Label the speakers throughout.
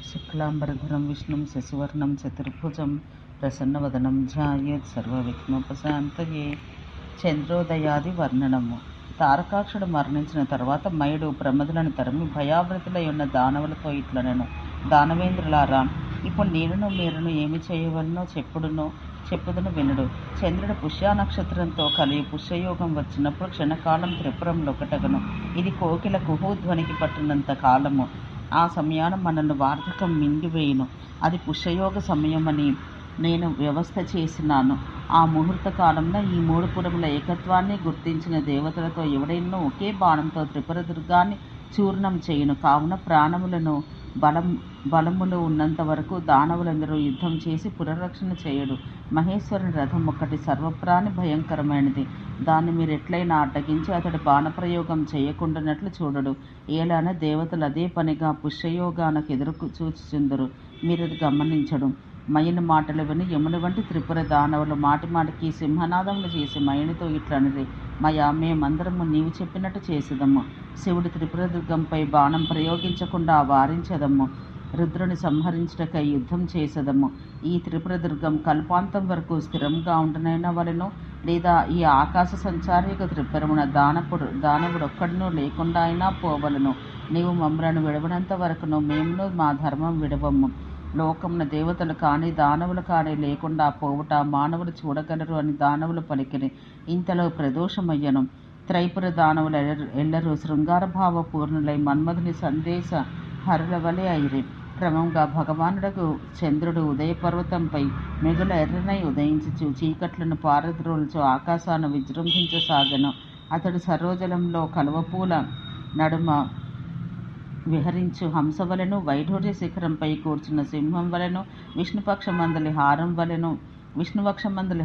Speaker 1: శుక్లాంబరధరం విష్ణుం శశివర్ణం చతుర్భుజం ప్రసన్నవదనం ధ్యాయేత్ సర్వవిఘ్నోపశాంతయే. చంద్రోదయాది వర్ణనము. తారకాక్షుడు మరణించిన తర్వాత మయుడు ప్రమదులను తరిమి భయావృతులై ఉన్న దానవులతో ఇట్లనెను: దానవేంద్రులారా, ఇప్పుడు నేనును మీరును ఏమి చేయవలనో చెప్పుదును వినుడు. చంద్రుడు పుష్య నక్షత్రంతో కలిగి పుష్యయోగం వచ్చినప్పుడు క్షణకాలం త్రిపురంలో ఒకటగను. ఇది కోకిల కుహూధ్వనికి పట్టినంత కాలము. ఆ సమయాన మనల్ని వార్ధకం మింగివేయును. అది పుష్యయోగ సమయమని నేను వ్యవస్థ చేసినాను. ఆ ముహూర్త కాలంలో ఈ మూడు పురముల ఏకత్వాన్ని గుర్తించిన దేవతలతో ఎవడైనా ఒకే బాణంతో త్రిపుర దుర్గాన్ని చూర్ణం చేయును. కావున ప్రాణములను బలములు ఉన్నంత వరకు దానవులందరూ యుద్ధం చేసి పురరక్షణ చేయడు. మహేశ్వరుని రథం ఒకటి సర్వప్రాణి భయంకరమైనది. దాన్ని మీరు ఎట్లయినా అడ్డగించి అతడి బాణప్రయోగం చేయకుండానట్లు చూడడు. ఏలాన దేవతలు అదే పనిగా పుష్యయోగానికి ఎదురు చూచుచుందరు. మీరది గమనించడు. మయుని మాటలు విని యముని వంటి త్రిపుర దానవులు మాటిమాటికి సింహనాదములు చేసి మయునితో ఇట్లనిది: మయా, మేమందరము నీవు చెప్పినట్టు చేసేదము. శివుడి త్రిపుర దుర్గంపై బాణం ప్రయోగించకుండా వారించదము. రుద్రుని సంహరించుటకై యుద్ధం చేసేదము. ఈ త్రిపుర దుర్గం కల్పాంతం వరకు స్థిరంగా ఉండనైనా వలెను, లేదా ఈ ఆకాశ సంచారయుగ త్రిపురమున దానవుడొక్కడునూ లేకుండా అయినా పోవలను. నీవు మమ్మలను విడవనంత వరకును మేమును మా ధర్మం విడవము. లోకమున దేవతలు కానీ దానవులు కానీ లేకుండా పోవుట మానవులు చూడగలరు అని దానవులు పలికిరి. ఇంతలో ప్రదోషమయ్యను. త్రైపుర దానవులు ఎల్లరూ శృంగారభావ పూర్ణులై మన్మధుని సందేశ హరుల వలె అయిరి. క్రమంగా భగవానుడకు చంద్రుడు ఉదయపర్వతంపై మిగుల ఎర్రనై ఉదయించుచు చీకట్లను పారద్రోలుచు ఆకాశాన్ని విజృంభించసాగెను. అతడు సరోజలంలో కలువపూల నడుమ విహరించు హంసవలెను, వైఢూర్య శిఖరంపై కూర్చున్న సింహం వలెను, విష్ణువక్షమందలి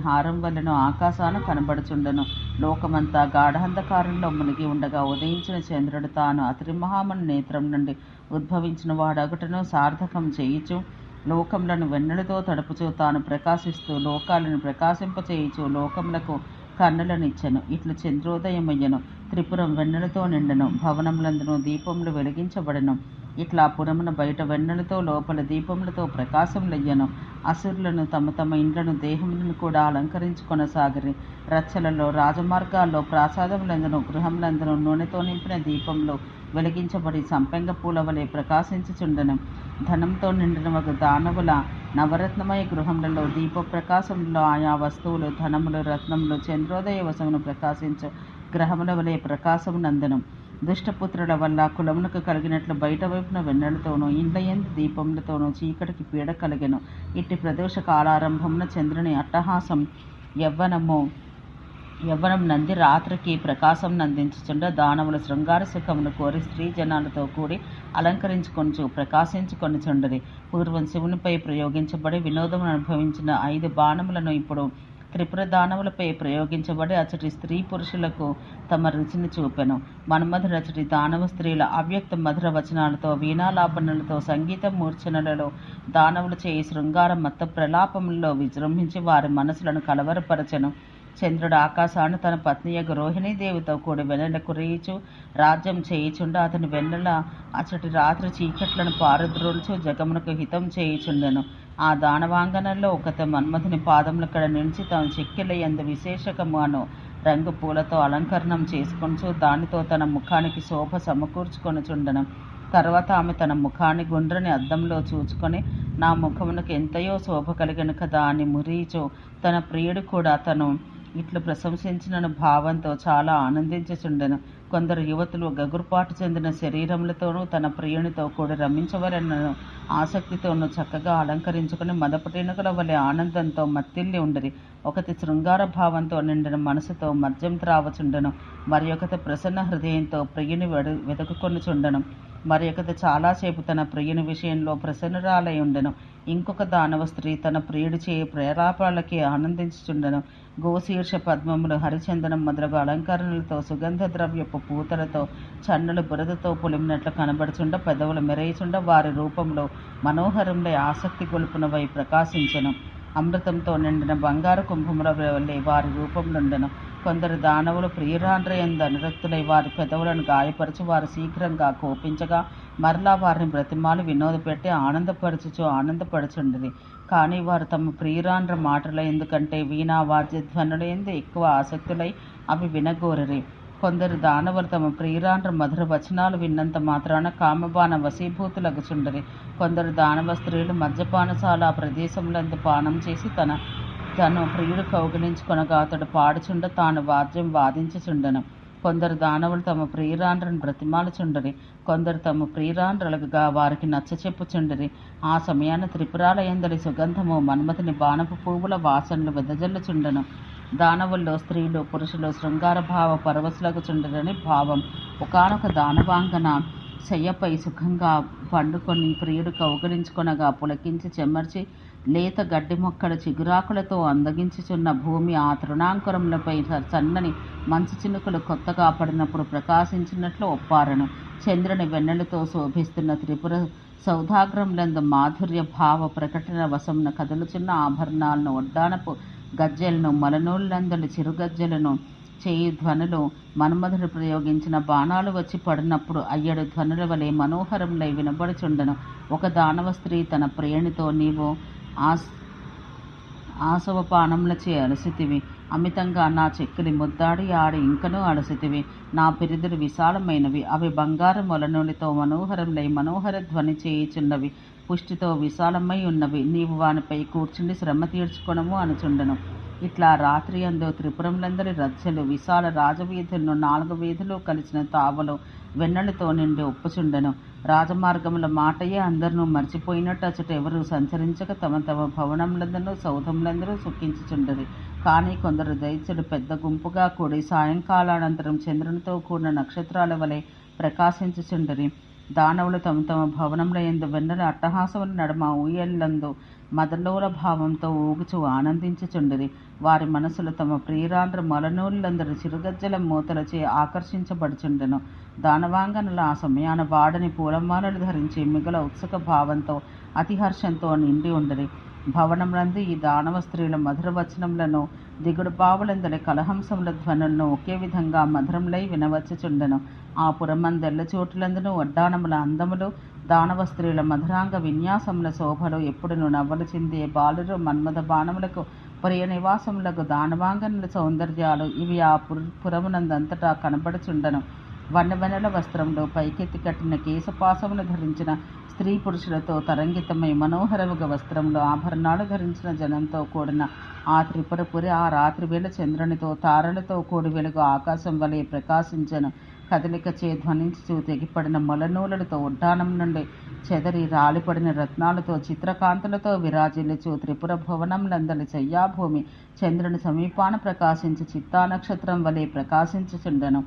Speaker 1: హారం వలెను ఆకాశాన కనబడుచుండెను. లోకమంతా గాఢాంధకారంలో మునిగి ఉండగా ఉదయించిన చంద్రుడు తాను అతిరి మహామణి నేత్రం నుండి ఉద్భవించిన వాడొకటను సార్థకం చేయుచు లోకములను వెన్నెలతో తడుపుచు తాను ప్రకాశిస్తూ లోకాలను ప్రకాశింపచేయుచు లోకములకు కన్నులనిచ్చెను. ఇట్లు చంద్రోదయమయ్యను. త్రిపురం వెన్నెలతో నిండెను. భవనములందును దీపములు వెలిగించబడెను. ఇట్లా పురమున బయట వెన్నెలతో లోపల దీపములతో ప్రకాశములయ్యను. అసురులను తమ తమ ఇండ్లను దేహములను కూడా అలంకరించుకొనసాగిరి. రచ్చలలో, రాజమార్గాల్లో, ప్రాసాదములందును గృహములందును నూనెతో నింపిన దీపములు వెలిగించబడి సంపెంగ పూల వలె ప్రకాశించుచుండెను. ధనంతో నిండిన ఒక దానవుల నవరత్నమయ గృహములలో దీప ప్రకాశములలో ఆయా వస్తువులు, ధనములు, రత్నములు చంద్రోదయ వశమును ప్రకాశించు గ్రహముల వలె ప్రకాశమునందెను. దుష్టపుత్రుల వల్ల కులమునకు కలిగినట్లు బయట వైపున వెన్నెలతోనూ ఇండ్లయందు దీపములతోనూ చీకటికి పీడ కలిగెను. ఇట్టి ప్రదోష కాలారంభమున చంద్రుని అట్టహాసం యవ్వనం నంది రాత్రికి ప్రకాశం నందించుచుండ దానవుల శృంగార సుఖమును కోరి స్త్రీ జనాలతో కూడి అలంకరించుకొనుచు ప్రకాశించుకొనుచుండరి. పూర్వం శివునిపై ప్రయోగించబడి వినోదమును అనుభవించిన 5 బాణములను ఇప్పుడు త్రిపుర దానవులపై ప్రయోగించబడి అచటి స్త్రీ పురుషులకు తమ రుచిని చూపెను. మన్మధుడు అచటి దానవ స్త్రీల అవ్యక్త మధుర వచనాలతో, వీణాలాపనలతో, సంగీత మూర్ఛనలలో, దానవులు చేయి శృంగార మత్త ప్రలాపములలో విజృంభించి వారి మనసులను కలవరపరచెను. చంద్రుడు ఆకాశాన్ని తన పత్నియగు రోహిణీదేవితో కూడి వెన్నెల కురియుచు రాజ్యం చేయుచుండ అతని వెన్నెల అచటి రాత్రి చీకట్లను పారద్రోలుచు జగమునకు హితం చేయుచుండెను. ఆ దానవాంగనంలో ఒకత మన్మధుని పాదములకడ నిలిచి తాను చెక్కిల యందు విశేషకము అను రంగు పూలతో అలంకరణం చేసుకొనుచు దానితో తన ముఖానికి శోభ సమకూర్చుకొనుచుండెను. తర్వాత ఆమె తన ముఖాన్ని గుండ్రని అద్దంలో చూచుకొని, నా ముఖమునకు ఎంతయో శోభ కలిగను కదా అని మురియుచు తన ప్రియుడు కూడా తను ఇట్లు ప్రశంసించిన భావంతో చాలా ఆనందించుచుండెను. కొందరు యువతులు గగుర్పాటు చెందిన శరీరములతోనూ తన ప్రియునితో కూడి రమించవలెనను ఆసక్తితోనూ చక్కగా అలంకరించుకుని మదపుటేనుగుల వలె ఆనందంతో మత్తిల్లి ఉండరి. ఒకటి శృంగార భావంతో నిండిన మనసుతో మద్యం త్రావచుండెను. మరి ఒకటి ప్రసన్న హృదయంతో ప్రియుని వెతుకుకొనుచుండెను. మరి ఒకటి చాలాసేపు తన ప్రియుని విషయంలో ప్రసన్నురాలై ఉండెను. ఇంకొక దానవ స్త్రీ తన ప్రియుడి చేయి ప్రేరాపాలకి ఆనందించుచుండెను. గోశీర్ష పద్మములు, హరిచందనం మొదలగు అలంకరణలతో, సుగంధ ద్రవ్యపు పూతలతో, చన్నులు బురదతో పొలిమినట్లు కనబడుచుండ పెదవులు మెరయిచుండ వారి రూపంలో మనోహరంలో ఆసక్తి గొలుపునవై ప్రకాశించెను. అమృతంతో నిండిన బంగారు కుంభముల వలె వారి రూపంలుండెను. కొందరు దానవులు ప్రియురాండ్రయందు అనురక్తులై వారి పెదవులను గాయపరచి వారు శీఘ్రంగా కోపించగా మరలా వారిని బ్రతిమాలు వినోదపెట్టి ఆనందపరచుండిరి. కానీ వారు తమ ప్రియురాండ్ర మాటల ఎందుకంటే వీణా వాద్యధ్వనుల ఎందు ఎక్కువ ఆసక్తులై అవి వినగోరిరి. కొందరు దానవులు తమ ప్రియురాండ్ర మధుర వచనాలు విన్నంత మాత్రాన కామబాణ వశీభూతులగుచుండిరి. కొందరు దానవ స్త్రీలు మద్యపానశాల ప్రదేశములందు పానం చేసి తను ప్రియుడు కౌగిలించుకొనగా అతడు పాడుచుండ తాను వాద్యం వాదించుచుండెను. కొందరు దానవులు తమ ప్రియురాండ్రను బ్రతిమాలుచుండిరి. కొందరు తమ ప్రియురాండ్రలుగా వారికి నచ్చ చెప్పుచుండిరి. ఆ సమయాన త్రిపురాలయందలి సుగంధము మన్మథుని బాణపు పువ్వుల వాసనలు వెదజల్లుచుండెను. దానవుల్లో స్త్రీలు పురుషులు శృంగార భావ పరవశులగుచుండరని భావం. ఒకానొక దానవాంగన శయ్యపై సుఖంగా పండుకొని ప్రియుడు కౌగిలించుకొనగా పులకించి చెమర్చి లేత గడ్డి మొక్కల చిగురాకులతో అందగించుచున్న భూమి ఆ తృణాంకురములపై సన్నని మంచు చినుకులు కొత్తగా పడినప్పుడు ప్రకాశించినట్లు ఒప్పారను. చంద్రుని వెన్నెలతో శోభిస్తున్న త్రిపుర సౌధాగ్రములందు మాధుర్య భావ ప్రకటన వశమున కదులుచున్న ఆభరణాలను, ఒడ్డానపు గజ్జెలను, మలనూళ్ళందలి చిరుగజ్జెలను, చేయి ధ్వనులు, మన్మధుడు ప్రయోగించిన బాణాలు వచ్చి పడినప్పుడు అయ్యడు ధ్వనుల వలె మనోహరములై వినబడుచుండెను. ఒక దానవ స్త్రీ తన ప్రియునితో నీవు ఆశవపానములచే అలసితివి, అమితంగా నా చెక్కిలి ముద్దాడి ఆడి ఇంకనూ అలసితివి. నా పిరిదులు విశాలమైనవి, అవి బంగారు మొలనూలితో మనోహరములై మనోహర ధ్వని చేయుచున్నవి, పుష్టితో విశాలమై ఉన్నవి. నీవు వానిపై కూర్చుండి శ్రమ తీర్చుకొనము అనుచుండెను. ఇట్లా రాత్రి అందు త్రిపురములందరి రచ్చలు విశాల రాజవీధులను 4 వీధులు కలిసిన తావలు వెన్నెలతో నిండి ఒప్పుచుండెను. రాజమార్గముల మాటయే అందరినూ మర్చిపోయినట్టు అచట ఎవరు సంచరించక తమ తమ భవనములందరూ సౌధములందరూ సుఖించుచుండరి. కానీ కొందరు దైత్యులు పెద్ద గుంపుగా కూడి సాయంకాలానంతరం చంద్రునితో కూడిన నక్షత్రాల వలె ప్రకాశించుచుండరి. దానవులు తమ తమ భవనముల యందు వెన్నెల అట్టహాసముల నడుమ ఊయలందు మదలోల భావంతో ఊగుచూ ఆనందించుచుండిరి. వారి మనసులు తమ ప్రియురాండ్ర మలనూళ్ళందరి చిరుగజ్జల మూతలచే ఆకర్షించబడుచుండెను. దానవాంగనుల ఆ సమయాన వాడని పూలమాలలు ధరించి మిగుల ఉత్సుక భావంతో అతిహర్షంతో నిండి ఉండరి. భవనములందు ఈ దానవ స్త్రీల మధుర వచనములను, దిగుడు బావులందలి కలహంసముల ధ్వనులను ఒకే విధంగా మధురములై వినవచ్చుచుండెను. ఆ పురమందెల్ల చోటులందును వడ్డానముల అందములు, దానవ స్త్రీల మధురాంగ విన్యాసముల శోభలు ఎప్పుడును నవ్వలు చిందే బాలురు మన్మథ బాణములకు ప్రియ నివాసములకు దానవాంగనుల సౌందర్యాలు ఇవి ఆ పురమునందంతటా కనబడుచుండెను. వన్నెల వస్త్రములు, పైకెత్తి కట్టిన కేశపాసములు ధరించిన స్త్రీ పురుషులతో తరంగితమై మనోహరముగ వస్త్రములు, ఆభరణాలు ధరించిన జనంతో కూడిన ఆ త్రిపురపురి ఆ రాత్రి వేళ చంద్రునితో తారలతో కూడి వెలుగు ఆకాశం వలె ప్రకాశించెను. కదలికచే ధ్వనించుచూ తెగిపడిన మొలనూలలతో ఉడ్డానం నుండి చెదరి రాలిపడిన రత్నాలతో చిత్రకాంతులతో విరాజిల్లుచు త్రిపుర భువనములందలి శయ్యాభూమి చంద్రుని సమీపాన ప్రకాశించి చిత్తా నక్షత్రం వలె ప్రకాశించుచుండెను.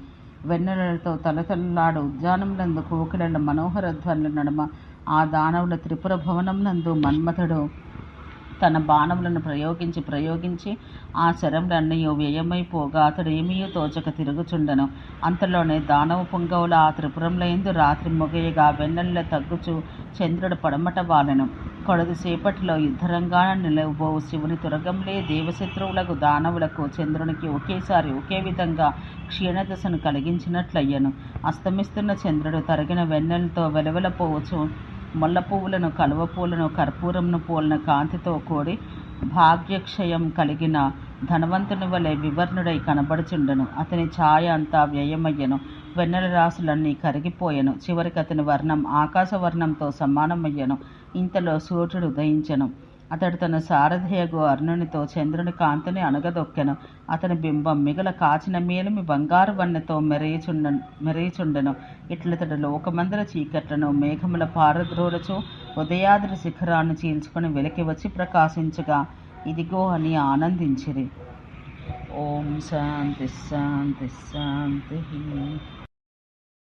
Speaker 1: వెన్నెలతో తలతలలాడు ఉద్యానములందు కోకిలల మనోహర ధ్వనుల నడుమ ఆ దానవుల త్రిపుర భవనమునందు మన్మథుడు తన బాణములను ప్రయోగించి ఆ శరములన్నీ వ్యయమైపోగా అతడు ఏమీయూ తోచక తిరుగుచుండెను. అంతలోనే దానవ పుంగవుల ఆ త్రిపురములందు రాత్రి మొగయగా వెన్నెల తగ్గుచు చంద్రుడు పడమట వాలెను. కొలదిసేపటిలో యుద్ధరంగాన నిలవబోవు శివుని తురగములే దేవశత్రువులకు దానవులకు చంద్రునికి ఒకేసారి ఒకే విధంగా క్షీణదశను కలిగించినట్లయ్యను. అస్తమిస్తున్న చంద్రుడు తరిగిన వెన్నెలతో వెలవెలపోవచ్చు ముళ్ళ పువ్వులను, కలువ పూలను, కర్పూరమును పోలిన కాంతితో కూడి భాగ్యక్షయం కలిగిన ధనవంతుని వలె వివర్ణుడై కనబడుచుండెను. అతని ఛాయ అంతా వ్యయమయ్యను. వెన్నెల రాసులన్నీ కరిగిపోయెను. చివరికి అతని వర్ణం ఆకాశవర్ణంతో సమానమయ్యను. ఇంతలో సూర్యుడు ఉదయించెను. అతడు తన సారథియగు అర్ణునితో చంద్రుని కాంతిని అణగదొక్కెను. అతని బింబం మిగల కాచిన మేలిమి బంగారు వన్నెతో మెరయుచుండెను. ఇట్లతడు లోకమందల చీకట్లను మేఘముల పారద్రోలుచు ఉదయాద్రి శిఖరాన్ని చీల్చుకొని వెలికి వచ్చి ప్రకాశించగా ఇదిగో అని ఆనందించిరి. ఓం శాంతి శాంతి శాంతి.